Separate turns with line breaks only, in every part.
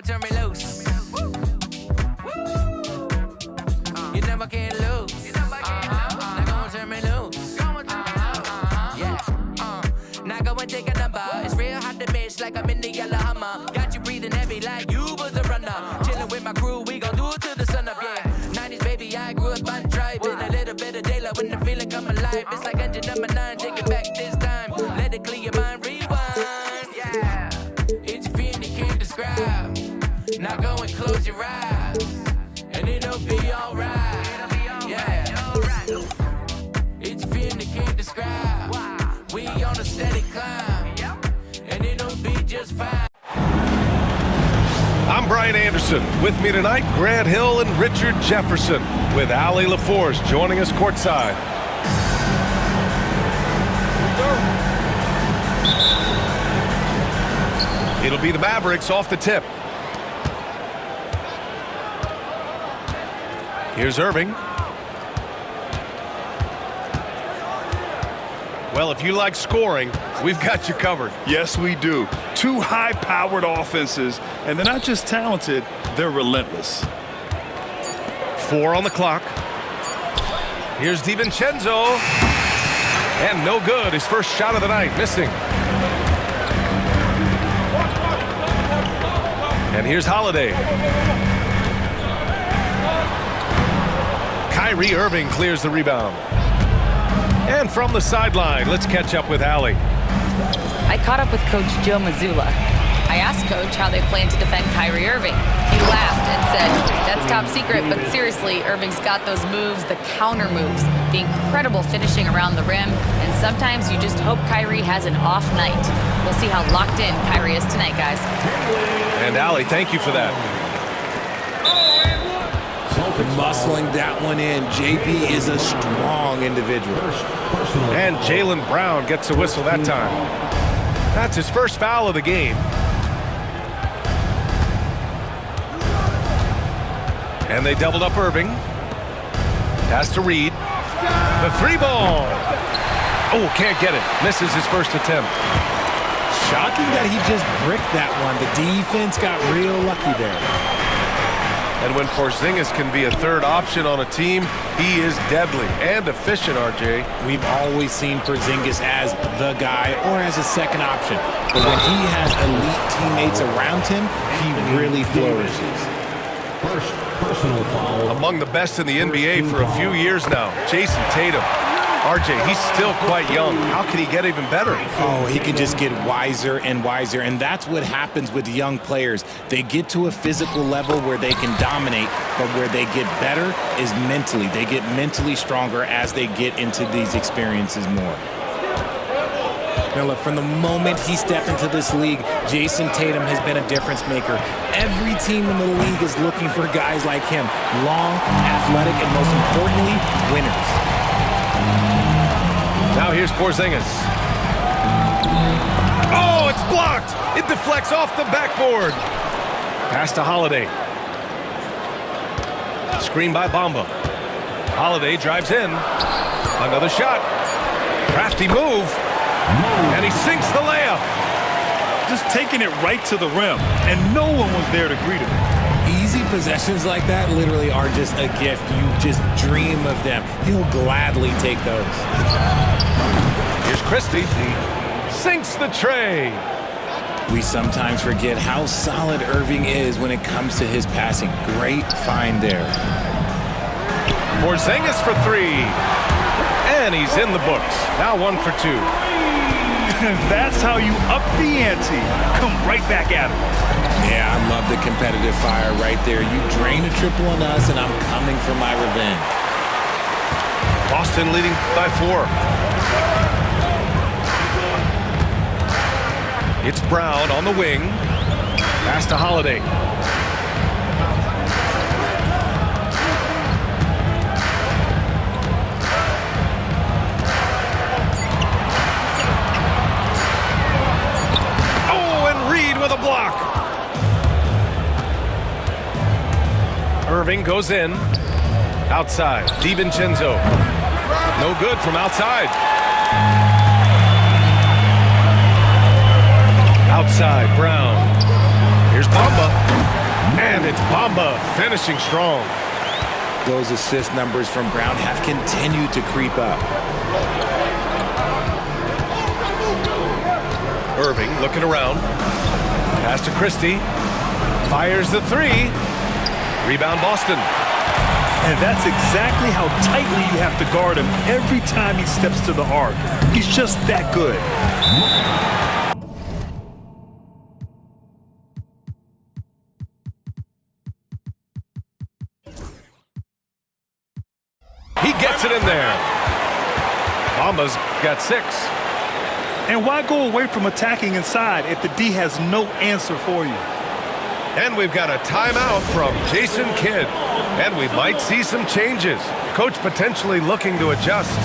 and turn me loose. You never can lose. Now go and turn me loose. Yeah. Now go and take a number. It's real hot to bitch like I'm in the yellow Hummer. Got you breathing heavy like you was a runner. Chilling with my crew, we gon' do it till the sun up, yeah. 90s baby, I grew up on driving. A little bit of daylight when the feeling come alive. It's like engine number 9, take it back this time. Let it clear your mind, rewind. Yeah. It's a feeling you can't describe. Now go and close your eyes, and it'll be alright. Yeah. It's a feeling you can't describe. We on a steady climb, and it'll be just fine.
I'm Brian Anderson. With me tonight, Grant Hill and Richard Jefferson, with Allie LaForce joining us courtside. It'll be the Mavericks off the tip. Here's Irving. Well, if you like scoring, we've got you covered.
Yes, we do. Two high-powered offenses, and they're not just talented, they're relentless.
4 on the clock. Here's DiVincenzo. And no good. His first shot of the night, missing. And here's Holiday. Kyrie Irving clears the rebound. And from the sideline, let's catch up with Allie.
I caught up with Coach Joe Mazzulla. I asked Coach how they plan to defend Kyrie Irving. He laughed and said, "That's top secret, but seriously, Irving's got those moves, the counter moves, the incredible finishing around the rim, and sometimes you just hope Kyrie has an off night." We'll see how locked in Kyrie is tonight, guys.
And Allie, thank you for that.
Muscling that one in. JB is a strong individual.
And Jaylen Brown gets a whistle that time. That's his first foul of the game. And they doubled up Irving. Pass to Reed. The 3-ball. Oh, can't get it. Misses his first attempt.
Shocking that he just bricked that one. The defense got real lucky there.
And when Porzingis can be a third option on a team, he is deadly and efficient, RJ.
We've always seen Porzingis as the guy or as a second option. But when he has elite teammates around him, he really flourishes.
First personal foul.
Among the best in the NBA for a few years now, Jason Tatum. RJ, he's still quite young. How can he get even better?
Oh, he can just get wiser and wiser, and that's what happens with young players. They get to a physical level where they can dominate, but where they get better is mentally. They get mentally stronger as they get into these experiences more. Now look, from the moment he stepped into this league, Jason Tatum has been a difference maker. Every team in the league is looking for guys like him. Long, athletic, and most importantly, winners.
Now here's Porzingis. Oh, it's blocked. It deflects off the backboard. Pass to Holiday. Screen by Bamba. Holiday drives in. Another shot. Crafty move. And he sinks the layup.
Just taking it right to the rim, and no one was there to greet him.
Easy possessions like that literally are just a gift. You just dream of them. He'll gladly take those.
Here's Christie. Sinks the tray.
We sometimes forget how solid Irving is when it comes to his passing. Great find there.
Porzingis for 3. And he's in the books. Now 1 for 2.
That's how you up the ante. Come right back at him.
Yeah, I love the competitive fire right there. You drain a triple on us, and I'm coming for my revenge.
Boston leading by 4. It's Brown on the wing. Pass to Holiday. With a block. Irving goes in. Outside. DiVincenzo. No good from outside. Outside. Brown. Here's Bamba. And it's Bamba finishing strong.
Those assist numbers from Brown have continued to creep up.
Irving looking around. Pass to Christie. Fires the three. Rebound Boston.
And that's exactly how tightly you have to guard him every time he steps to the arc. He's just that good.
He gets it in there. Bamba's got 6.
And why go away from attacking inside if the D has no answer for you?
And we've got a timeout from Jason Kidd. And we might see some changes. Coach potentially looking to adjust.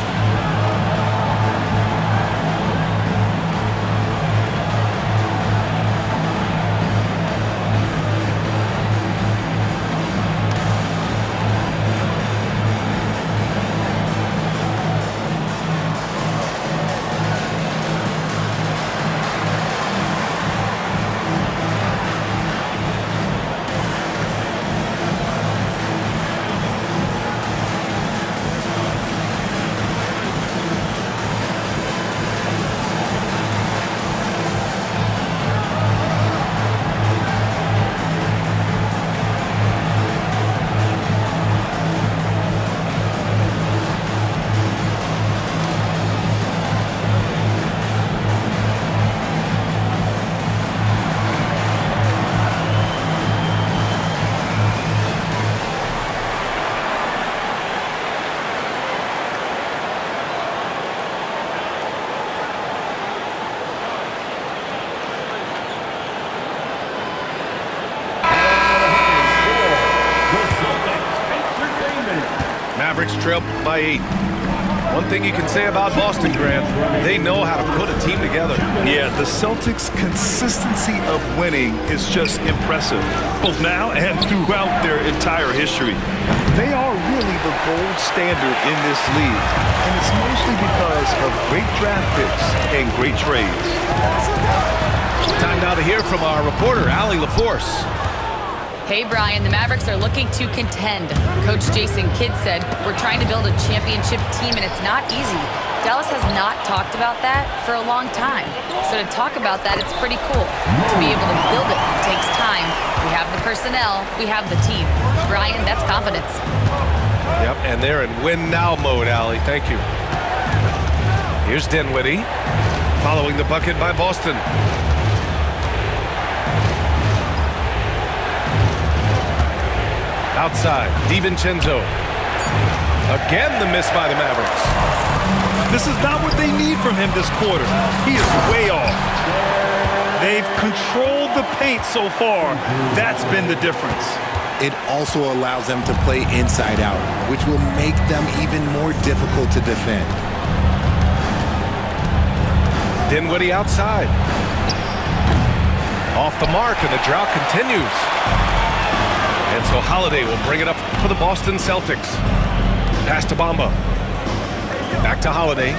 Mavericks trail by 8. One thing you can say about Boston, Grant, they know how to put a team together.
Yeah, the Celtics' consistency of winning is just impressive, both now and throughout their entire history. They are really the gold standard in this league, and it's mostly because of great draft picks and great trades.
Time now to hear from our reporter, Allie LaForce.
Hey, Brian, the Mavericks are looking to contend. Coach Jason Kidd said, we're trying to build a championship team, and it's not easy. Dallas has not talked about that for a long time. So to talk about that, it's pretty cool. To be able to build it takes time. We have the personnel. We have the team. Brian, that's confidence.
Yep, and they're in win-now mode, Allie. Thank you. Here's Dinwiddie, following the bucket by Boston. Outside, DiVincenzo. Again, the miss by the Mavericks.
This is not what they need from him this quarter. He is way off. They've controlled the paint so far. That's been the difference.
It also allows them to play inside out, which will make them even more difficult to defend.
Dinwiddie outside. Off the mark, and the drought continues. And so Holiday will bring it up for the Boston Celtics. Pass to Bamba. Back to Holiday.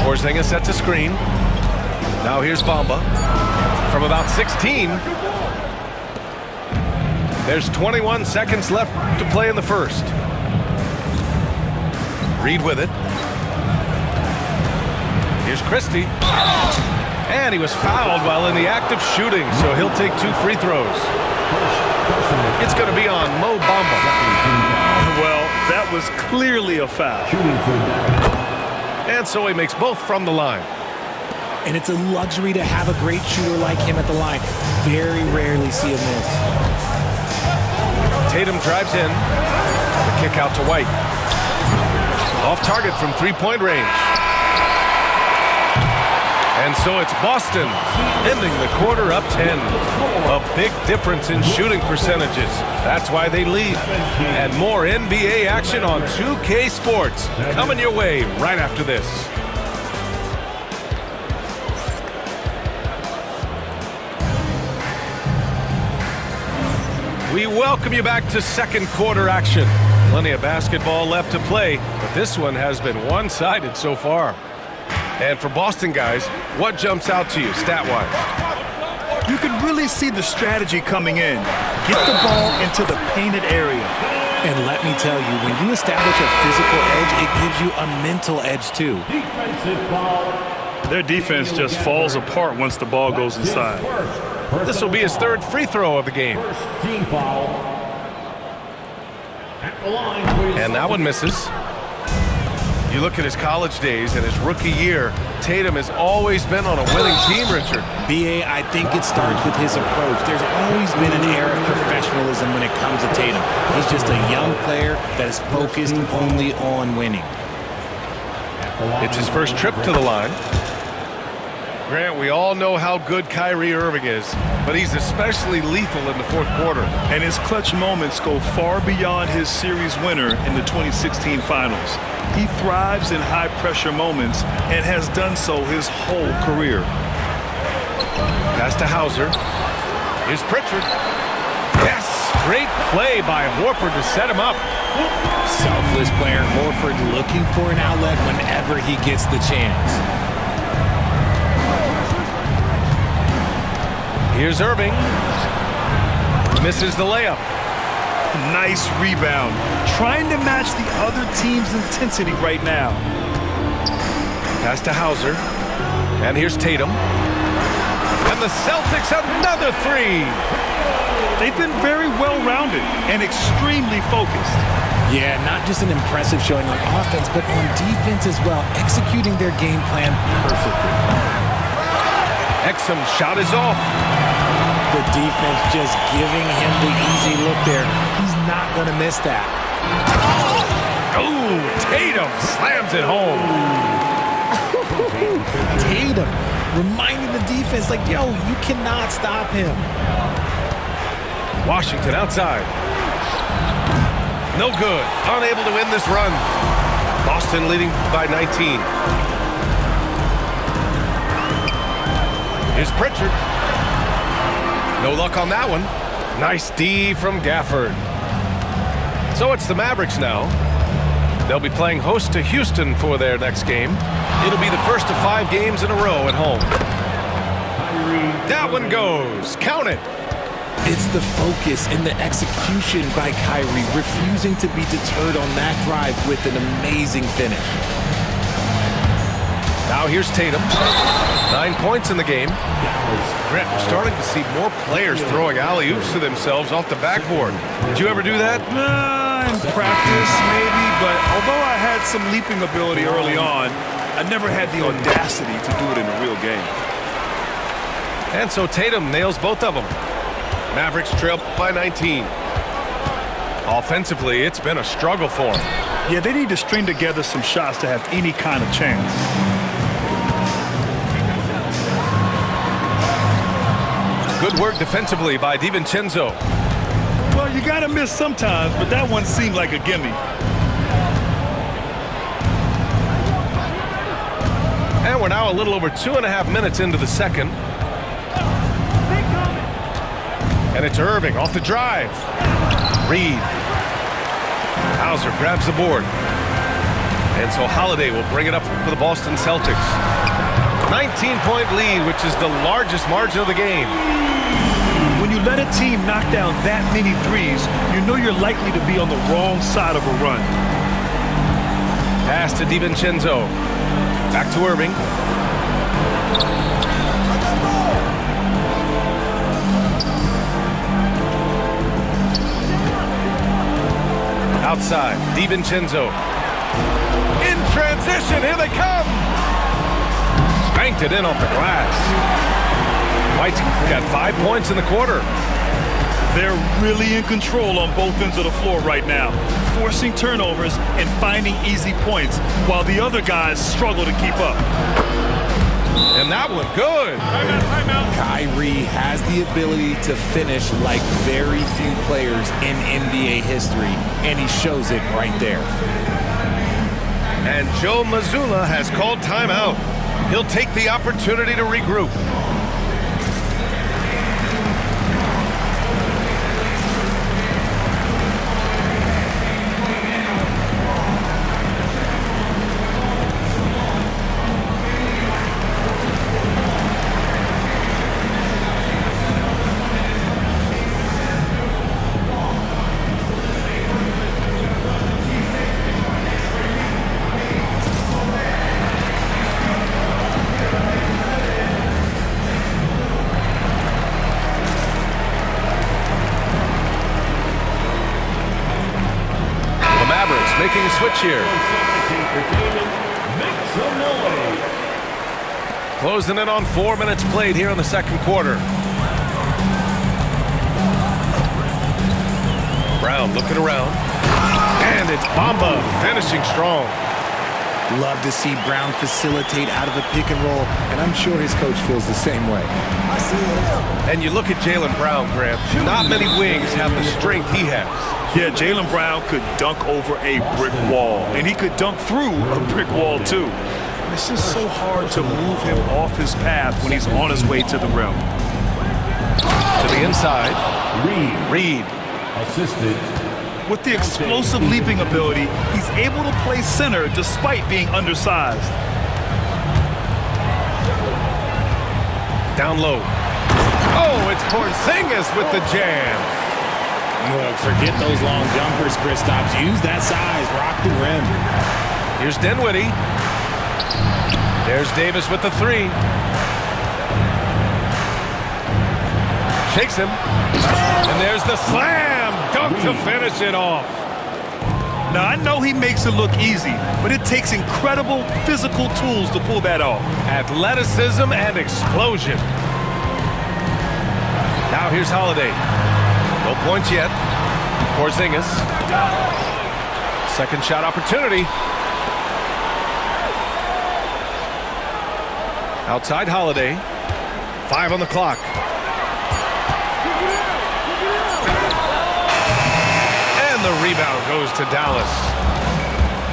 Porzingis sets a screen. Now here's Bamba. From about 16. There's 21 seconds left to play in the first. Reed with it. Here's Christie. And he was fouled while in the act of shooting, so he'll take 2 free throws. It's going to be on Mo Bamba.
Well, that was clearly a foul.
And so he makes both from the line.
And it's a luxury to have a great shooter like him at the line. Very rarely see a miss.
Tatum drives in. The kick out to White. Off target from three-point range. And so it's Boston ending the quarter up 10. A big difference in shooting percentages. That's why they lead. And more NBA action on 2K Sports coming your way right after this. We welcome you back to second quarter action. Plenty of basketball left to play, but this one has been one-sided so far. And for Boston guys, what jumps out to you stat-wise?
You can really see the strategy coming in. Get the ball into the painted area.
And let me tell you, when you establish a physical edge, it gives you a mental edge too.
Their defense just falls apart once the ball goes inside.
This will be his third free throw of the game.
Team foul. At the line, please.
And that one misses. You look at his college days and his rookie year, Tatum has always been on a winning team, Richard.
B.A., I think it starts with his approach. There's always been an air of professionalism when it comes to Tatum. He's just a young player that is focused only on winning.
It's his first trip to the line. Grant, we all know how good Kyrie Irving is, but he's especially lethal in the fourth quarter.
And his clutch moments go far beyond his series winner in the 2016 finals. He thrives in high-pressure moments and has done so his whole career.
Pass to Hauser. Here's Pritchard. Yes! Great play by Horford to set him up.
Selfless player Horford looking for an outlet whenever he gets the chance.
Here's Irving. Misses the layup.
Nice rebound. Trying to match the other team's intensity right now.
Pass to Hauser. And here's Tatum. And the Celtics another three.
They've been very well-rounded and extremely focused.
Yeah, not just an impressive showing on offense, but on defense as well, executing their game plan perfectly.
Exum's shot is off.
The defense just giving him the easy look there. He's not going to miss that.
Oh, Tatum slams it home.
Tatum reminding the defense, like, yo, you cannot stop him.
Washington outside. No good. Unable to win this run. Boston leading by 19. Here's Pritchard. No luck on that one. Nice D from Gafford. So it's the Mavericks now. They'll be playing host to Houston for their next game. It'll be the first of 5 games in a row at home. That one goes. Count it.
It's the focus and the execution by Kyrie, refusing to be deterred on that drive with an amazing finish.
Now here's Tatum. 9 points in the game. Grant, we're starting to see more players throwing alley-oops to themselves off the backboard. Did you ever do that?
In practice, maybe, but although I had some leaping ability early on, I never had the audacity to do it in a real game.
And so Tatum nails both of them. Mavericks trail by 19. Offensively, it's been a struggle for them.
Yeah, they need to string together some shots to have any kind of chance.
Good work defensively by DiVincenzo.
Well, you got to miss sometimes, but that one seemed like a gimme.
And we're now a little over 2.5 minutes into the second. And it's Irving off the drive. Reed. Hauser grabs the board. And so Holiday will bring it up for the Boston Celtics. 19-point lead, which is the largest margin of the game.
When you let a team knock down that many threes, you know you're likely to be on the wrong side of a run.
Pass to DiVincenzo. Back to Irving. Outside, DiVincenzo. In transition, here they come! Banked it in off the glass. White's got 5 points in the quarter.
They're really in control on both ends of the floor right now, forcing turnovers and finding easy points, while the other guys struggle to keep up.
And that one, good.
Timeout.
Kyrie has the ability to finish like very few players in NBA history, and he shows it right there.
And Joe Mazzulla has called timeout. He'll take the opportunity to regroup. team switch here.
Make some noise.
Closing in on 4 minutes played here in the second quarter. Brown looking around. And it's Bamba finishing strong.
Love to see Brown facilitate out of a pick and roll, and I'm sure his coach feels the same way.
And you look at Jaylen Brown, Grant. Not many wings have the strength he has.
Yeah, Jaylen Brown could dunk over a brick wall, and he could dunk through a brick wall, too. It's just so hard to move him off his path when he's on his way to the rim.
To the inside. Reed.
Assisted.
With the explosive leaping ability, he's able to play center despite being undersized.
Down low. Oh, it's Porzingis with the jam.
Look, forget those long jumpers, Kristaps. Use that size. Rock the rim.
Here's Dinwiddie. There's Davis with the three. Shakes him. And there's the slam. Dunk to finish it off.
Now, I know he makes it look easy, but it takes incredible physical tools to pull that off.
Athleticism and explosion. Now here's Holiday. No points yet. Porzingis. Second shot opportunity. Outside Holiday. 5 on the clock. The rebound goes to Dallas.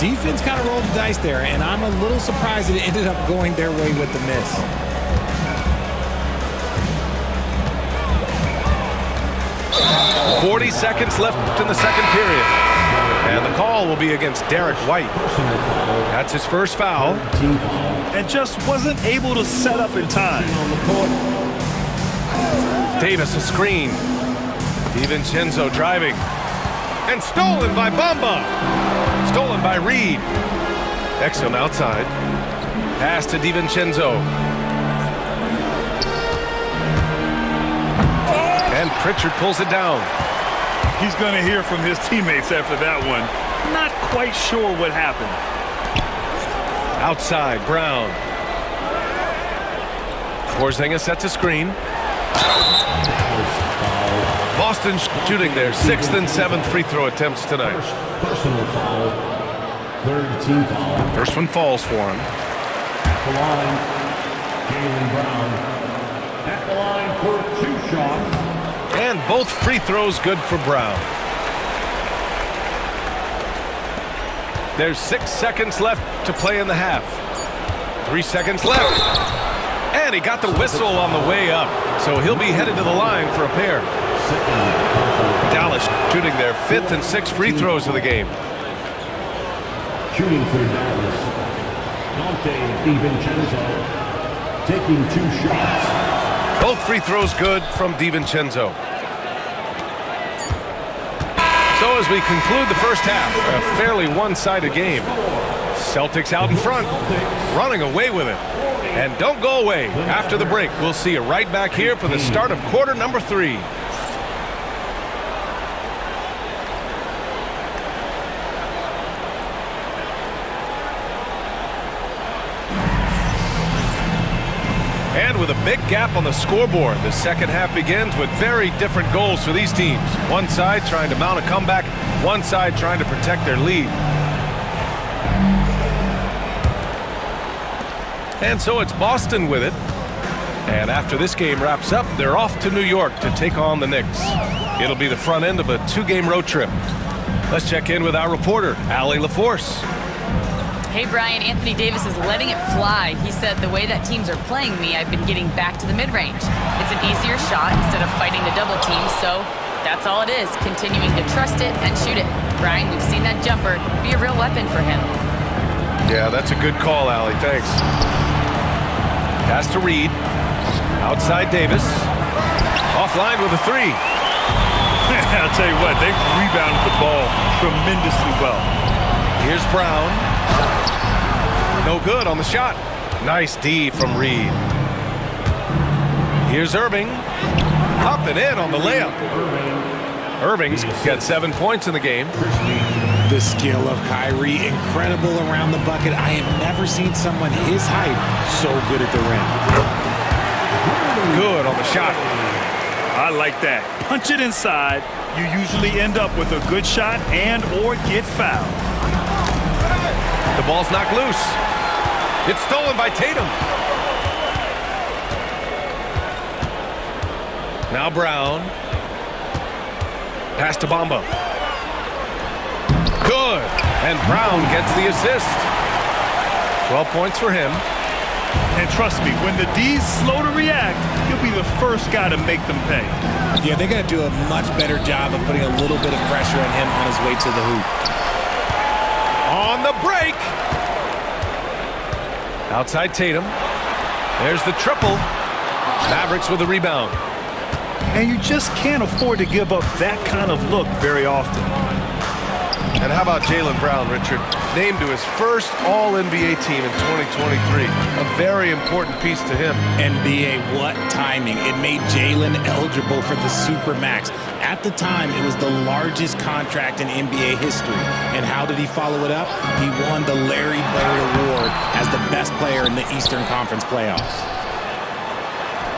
Defense kind of rolled the dice there, and I'm a little surprised that it ended up going their way with the miss.
.40 seconds left in the second period. And the call will be against Derek White. That's his first foul.
And just wasn't able to set up in time.
Davis a screen. DiVincenzo driving. And stolen by Bamba. Stolen by Reed. Exum outside. Pass to DiVincenzo. And Pritchard pulls it down.
He's going to hear from his teammates after that one. Not quite sure what happened.
Outside, Brown. Porzingis sets a screen. Boston shooting their 6th and 7th free throw attempts tonight.
Personal foul. Third team foul.
First one falls for him.
At the line, Jaylen Brown. At the line for 2 shots.
And both free throws good for Brown. There's 6 seconds left to play in the half. 3 seconds left. And he got the whistle on the way up, so he'll be headed to the line for a pair. Dallas shooting their 5th and 6th free throws of the game.
Shooting for Dallas. Dante DiVincenzo taking 2 shots.
Both free throws good from DiVincenzo. So as we conclude the first half, a fairly one-sided game. Celtics out in front, running away with it. And don't go away. After the break, we'll see you right back here for the start of quarter number 3. And with a big gap on the scoreboard, the second half begins with very different goals for these teams. One side trying to mount a comeback, one side trying to protect their lead. And so it's Boston with it. And after this game wraps up, they're off to New York to take on the Knicks. It'll be the front end of a 2-game road trip. Let's check in with our reporter, Allie LaForce.
Hey, Brian, Anthony Davis is letting it fly. He said, the way that teams are playing me, I've been getting back to the mid-range. It's an easier shot instead of fighting the double team, so that's all it is, continuing to trust it and shoot it. Brian, we've seen that jumper be a real weapon for him.
Yeah, that's a good call, Allie. Thanks. Pass to Reed. Outside Davis. Offline with a 3.
I'll tell you what, they've rebounded the ball tremendously well.
Here's Brown. No good on the shot. Nice D from Reed. Here's Irving. Up and in on the layup. Irving's got 7 points in the game.
The skill of Kyrie, incredible around the bucket. I have never seen someone his height so good at the rim.
Good on the shot.
I like that. Punch it inside. You usually end up with a good shot and or get fouled.
The ball's knocked loose. It's stolen by Tatum. Now Brown. Pass to Bamba. Good. And Brown gets the assist. 12 points for him.
And trust me, when the D's slow to react, he'll be the first guy to make them pay.
Yeah, they're going to do a much better job of putting a little bit of pressure on him on his way to the hoop.
On the break. Outside Tatum. There's the triple. Mavericks with the rebound.
And you just can't afford to give up that kind of look very often.
And how about Jaylen Brown, Richard? Named to his first All-NBA team in 2023. A very important piece to him.
NBA, what timing. It made Jaylen eligible for the Supermax. At the time, it was the largest contract in NBA history. And how did he follow it up? He won the Larry Bird Award as the best player in the Eastern Conference playoffs.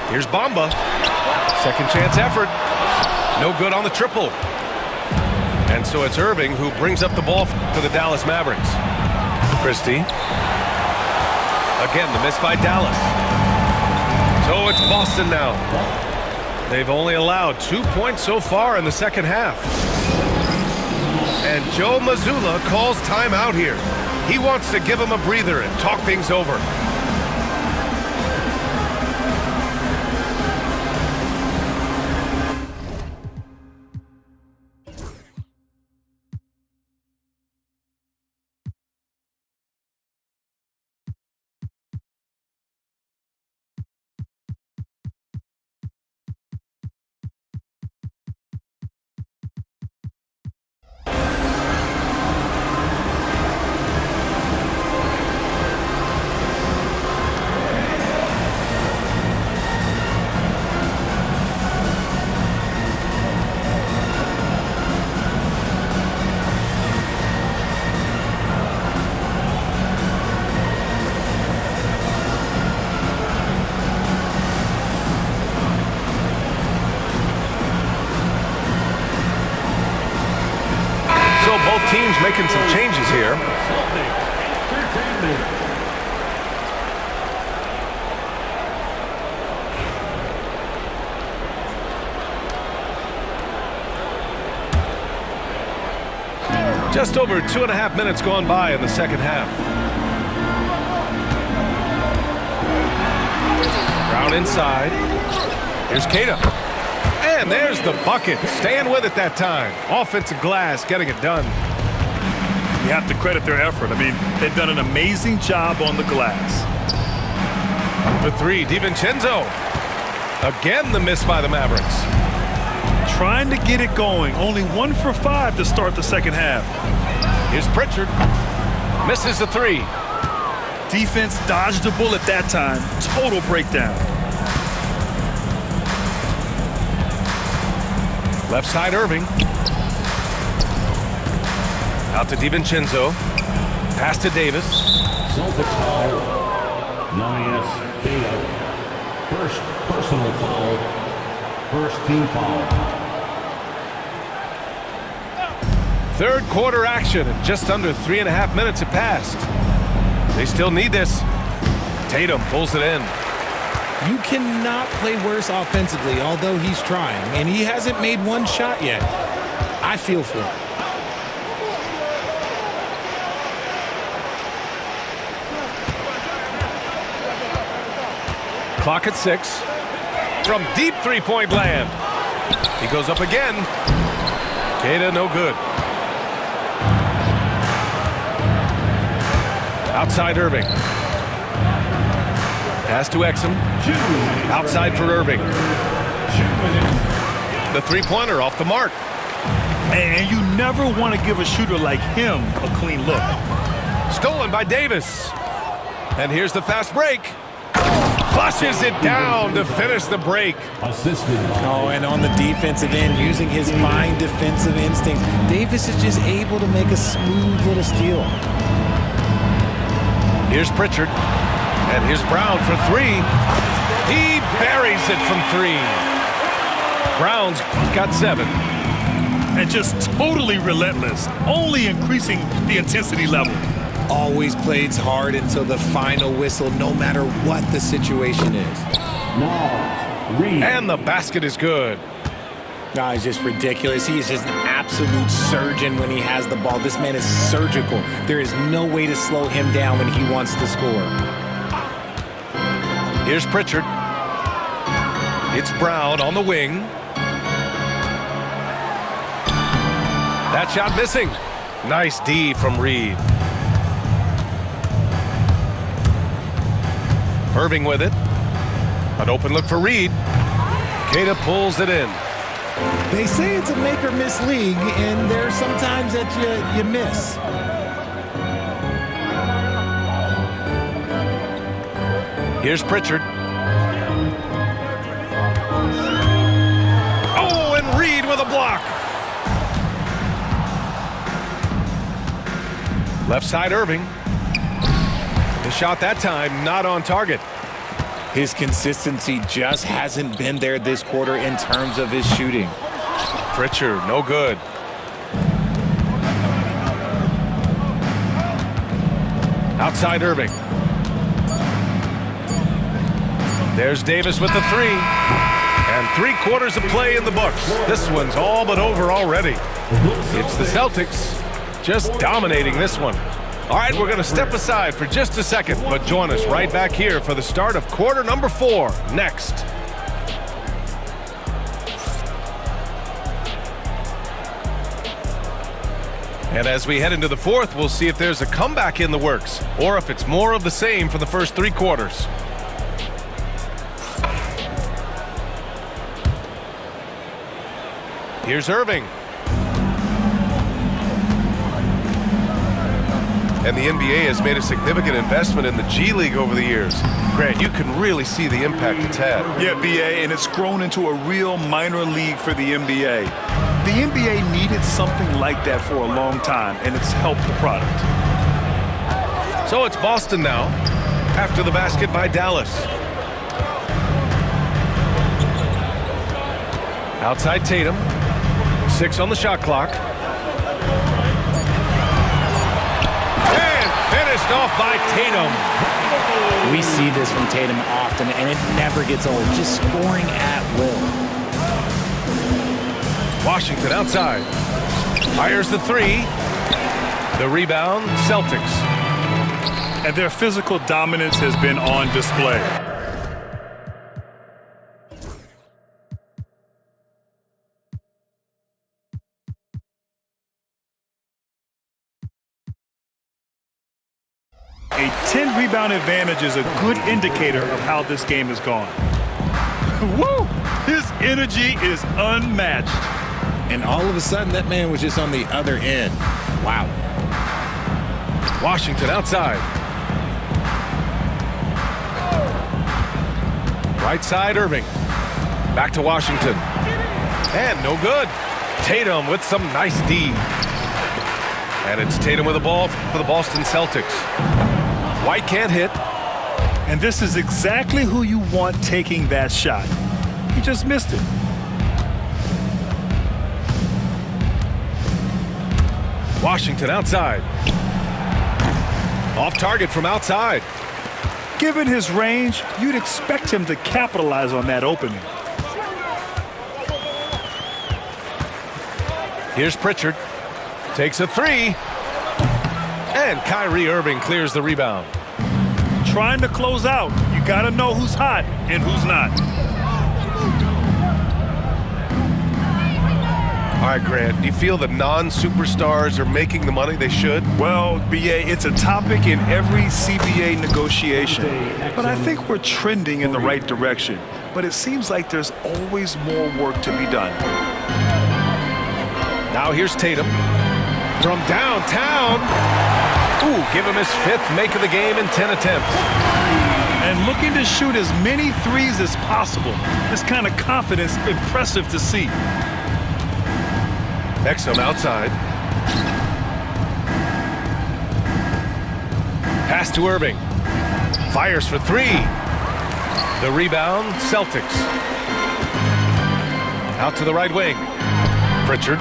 Here's Bamba. Second chance effort. No good on the triple. And so it's Irving who brings up the ball for the Dallas Mavericks. Christie. Again, the miss by Dallas. So it's Boston now. They've only allowed 2 points so far in the second half. And Joe Mazzulla calls timeout here. He wants to give him a breather and talk things over. Teams making some changes here. Just over 2.5 minutes gone by in the second half. Brown inside. Here's Kata. And there's the bucket. Staying with it that time. Offensive glass, getting it done.
You have to credit their effort. I mean, they've done an amazing job on the glass.
For three, DiVincenzo. Again, the miss by the Mavericks.
Trying to get it going. Only 1 for 5 to start the second half.
Here's Pritchard. Misses the three.
Defense dodged a bullet that time. Total breakdown.
Left side, Irving. Out to DiVincenzo. Pass to Davis.
Celtics foul. Nias Kata. First personal foul. First team foul.
Third quarter action, and just under 3.5 minutes have passed. They still need this. Tatum pulls it in.
You cannot play worse offensively, although he's trying, and he hasn't made one shot yet. I feel for him.
Clock at 6. From deep three-point land. He goes up again. Kata, no good. Outside Irving. Pass to Exum. Outside for Irving. The three-pointer off the mark.
And you never want to give a shooter like him a clean look.
Stolen by Davis. And here's the fast break. Flushes it down to finish the break.
Assisted by
Oh, and on the defensive end, using his fine defensive instincts, Davis is just able to make a smooth little steal.
Here's Pritchard. And here's Brown for three. He buries it from three. Brown's got 7.
And just totally relentless, only increasing the intensity level.
Always plays hard until the final whistle, no matter what the situation is.
Miles Reed.
And the basket is good.
No, it's just ridiculous. He is just an absolute surgeon when he has the ball. This man is surgical. There is no way to slow him down when he wants to score.
Here's Pritchard. It's Brown on the wing. That shot missing. Nice D from Reed. Irving with it. An open look for Reed. Queta pulls it in.
They say it's a make or miss league, and there's sometimes that you miss.
Here's Pritchard. Oh, and Reed with a block. Left side Irving. The shot that time not on target.
His consistency just hasn't been there this quarter in terms of his shooting.
Pritchard, no good. Outside Irving. There's Davis with the 3. And 3/4 of play in the books. This one's all but over already. It's the Celtics just dominating this one. All right, we're going to step aside for just a second, but join us right back here for the start of quarter number 4 next. And as we head into the 4th, we'll see if there's a comeback in the works or if it's more of the same for the first 3 quarters. Here's Irving. And the NBA has made a significant investment in the G League over the years. Grant, you can really see the impact it's had.
Yeah, BA, and it's grown into a real minor league for the NBA. The NBA needed something like that for a long time, and it's helped the product.
So it's Boston now, after the basket by Dallas. Outside Tatum. 6 on the shot clock. And finished off by Tatum.
We see this from Tatum often, and it never gets old. Just scoring at will.
Washington outside. Fires the 3. The rebound, Celtics.
And their physical dominance has been on display. A 10-rebound advantage is a good indicator of how this game has gone. Woo! His energy is unmatched.
And all of a sudden, that man was just on the other end. Wow.
Washington outside. Right side, Irving. Back to Washington. And no good. Tatum with some nice D. And it's Tatum with the ball for the Boston Celtics. White can't hit.
And this is exactly who you want taking that shot. He just missed it.
Washington outside. Off target from outside.
Given his range, you'd expect him to capitalize on that opening.
Here's Pritchard. Takes a 3. And Kyrie Irving clears the rebound.
Trying to close out, you got to know who's hot and who's not.
All right, Grant, do you feel the non-superstars are making the money they should?
Well, BA, it's a topic in every CBA negotiation. But I think we're trending in the right direction. But it seems like there's always more work to be done.
Now here's Tatum. From downtown. Ooh, give him his 5th make of the game in 10 attempts.
and looking to shoot as many threes as possible. This kind of confidence, impressive to see.
Exum outside. Pass to Irving. Fires for three. The rebound, Celtics. Out to the right wing. Pritchard.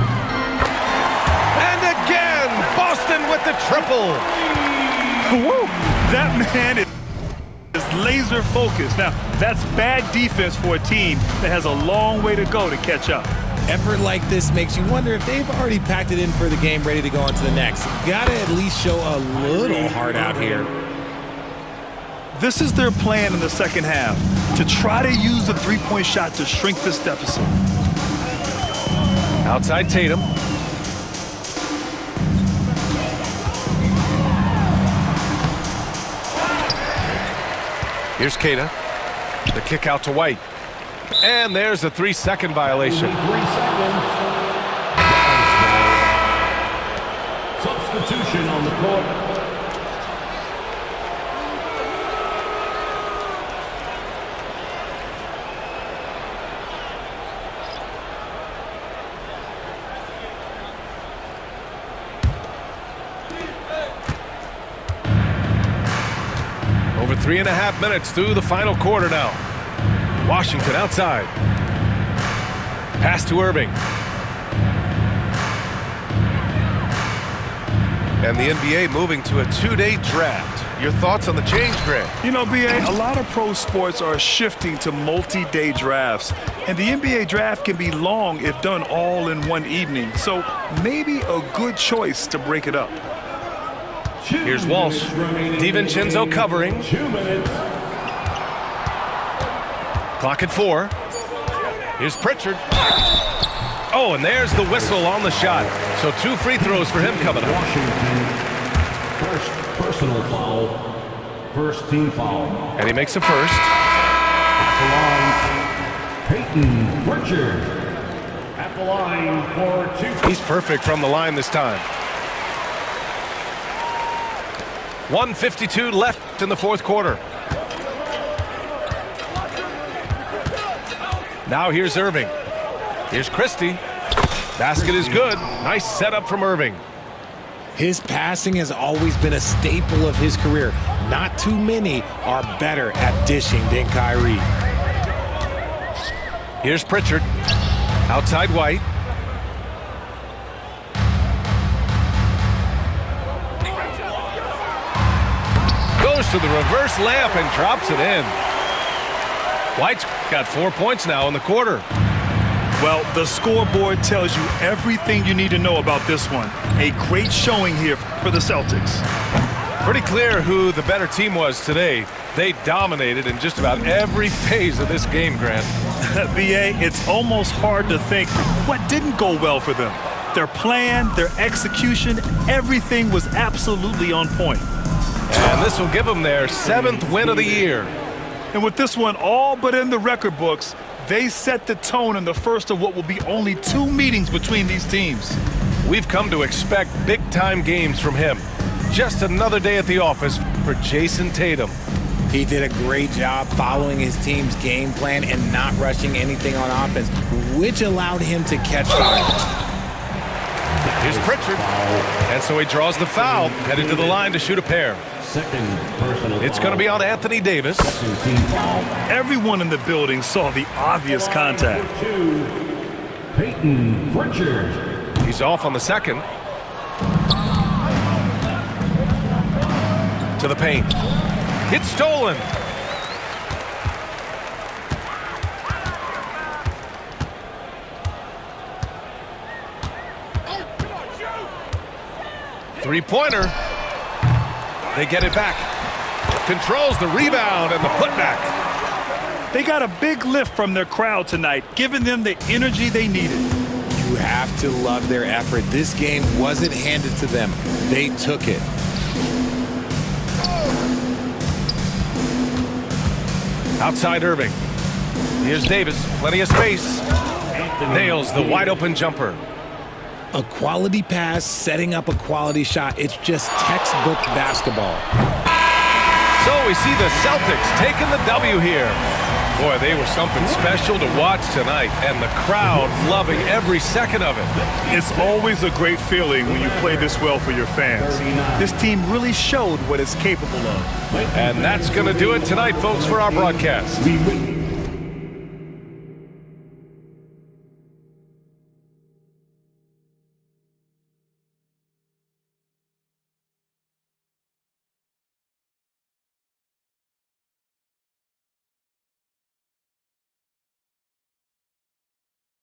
And again, Boston with the triple.
Woo! That man is laser focused. Now, that's bad defense for a team that has a long way to go to catch up.
Effort like this makes you wonder if they've already packed it in for the game, ready to go on to the next. Gotta at least show a little heart out here.
This is their plan in the second half, to try to use the three-point shot to shrink this deficit.
Outside Tatum. Here's Keita. The kick out to White. And there's a 3-second violation.
3 seconds. Substitution on the court.
Over 3.5 minutes through the final quarter now. Washington outside. Pass to Irving. And the NBA moving to a 2-day draft. Your thoughts on the change, Grant?
You know, BA, a lot of pro sports are shifting to multi-day drafts, and the NBA draft can be long if done all in one evening. So maybe a good choice to break it up.
Here's Walsh. DiVincenzo covering.
2 minutes.
Clock at 4. Here's Pritchard. Oh, and there's the whistle on the shot. So 2 free throws for him coming up.
Washington. First personal foul. First team foul.
And he makes a first.
At the line, Peyton Pritchard. At the line for 2.
He's perfect from the line this time. 1:52 left in the fourth quarter. Now here's Irving. Here's Christie. Basket is good. Nice setup from Irving.
His passing has always been a staple of his career. Not too many are better at dishing than Kyrie.
Here's Pritchard. Outside White. Goes to the reverse layup and drops it in. White's got 4 points now in the quarter.
Well, the scoreboard tells you everything you need to know about this one. A great showing here for the Celtics.
Pretty clear who the better team was today. They dominated in just about every phase of this game, Grant.
BA, it's almost hard to think what didn't go well for them. Their plan, their execution, everything was absolutely on point.
And this will give them their 7th win of the year.
And with this one all but in the record books, they set the tone in the first of what will be only 2 meetings between these teams.
We've come to expect big-time games from him. Just another day at the office for Jason Tatum.
He did a great job following his team's game plan and not rushing anything on offense, which allowed him to catch fire.
Here's Pritchard. And so he draws the foul, headed to the line to shoot a pair.
Second personal
It's going to be on Anthony Davis.
Team foul.
Everyone in the building saw the obvious contact.
2. Peyton Pritchard.
He's off on the second. To the paint. It's stolen. Three-pointer. They get it back. Controls the rebound and the putback.
They got a big lift from their crowd tonight, giving them the energy they needed.
You have to love their effort. This game wasn't handed to them. They took it.
Outside Irving. Here's Davis. Plenty of space. Nails the wide-open jumper.
A quality pass, setting up a quality shot. It's just textbook basketball.
So we see the Celtics taking the W here. Boy, they were something special to watch tonight, and the crowd loving every second of it.
It's always a great feeling when you play this well for your fans. This team really showed what it's capable of.
And that's going to do it tonight, folks, for our broadcast.
We win.